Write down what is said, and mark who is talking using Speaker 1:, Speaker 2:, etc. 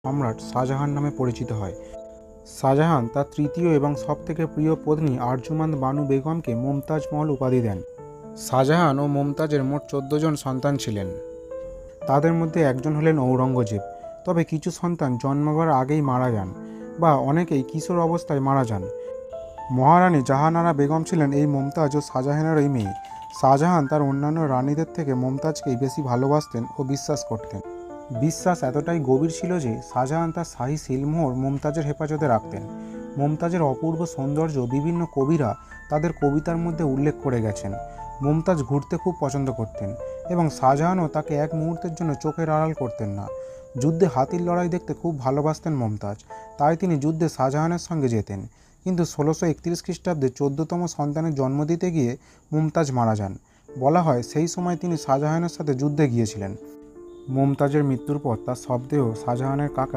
Speaker 1: সম্রাট শাহজাহান নামে পরিচিত হয়। শাহজাহান তার তৃতীয় এবং সবথেকে প্রিয় পত্নী আরজুমান্দ বানু বেগমকে মুমতাজ মহল উপাধি দেন। শাহজাহান ও মুমতাজের মোট 14 জন সন্তান ছিলেন। তাদের মধ্যে একজন হলেন ঔরঙ্গজেব। তবে কিছু সন্তান জন্মাবার আগেই মারা যান বা অনেকেই কিশোর অবস্থায় মারা যান। মহারানী জাহানারা বেগম ছিলেন এই মুমতাজ ও শাহজাহানেরই মেয়ে। শাহজাহান তার অন্যান্য রানীদের থেকে মুমতাজকেই বেশি ভালোবাসতেন ও বিশ্বাস করতেন। বিশ্বাস এতটাই গভীর ছিল যে শাহজাহান তার শাহী সিলমোহর মুমতাজের হেফাজতে রাখতেন। মুমতাজের অপূর্ব সৌন্দর্য বিভিন্ন কবিরা তাদের কবিতার মধ্যে উল্লেখ করে গেছেন। মুমতাজ ঘুরতে খুব পছন্দ করতেন এবং শাহজাহানও তাকে এক মুহূর্তের জন্য চোখের আড়াল করতেন না। যুদ্ধে হাতির লড়াই দেখতে খুব ভালোবাসতেন মুমতাজ, তাই তিনি যুদ্ধে শাহজাহানের সঙ্গে যেতেন। কিন্তু 1631 খ্রিস্টাব্দে 14তম সন্তানের জন্ম দিতে গিয়ে মুমতাজ মারা যান। বলা হয় সেই সময় তিনি শাহজাহানের সাথে যুদ্ধে গিয়েছিলেন। মুমতাজের মৃত্যুর পর তার শবদেহ শাহজাহানের কাকা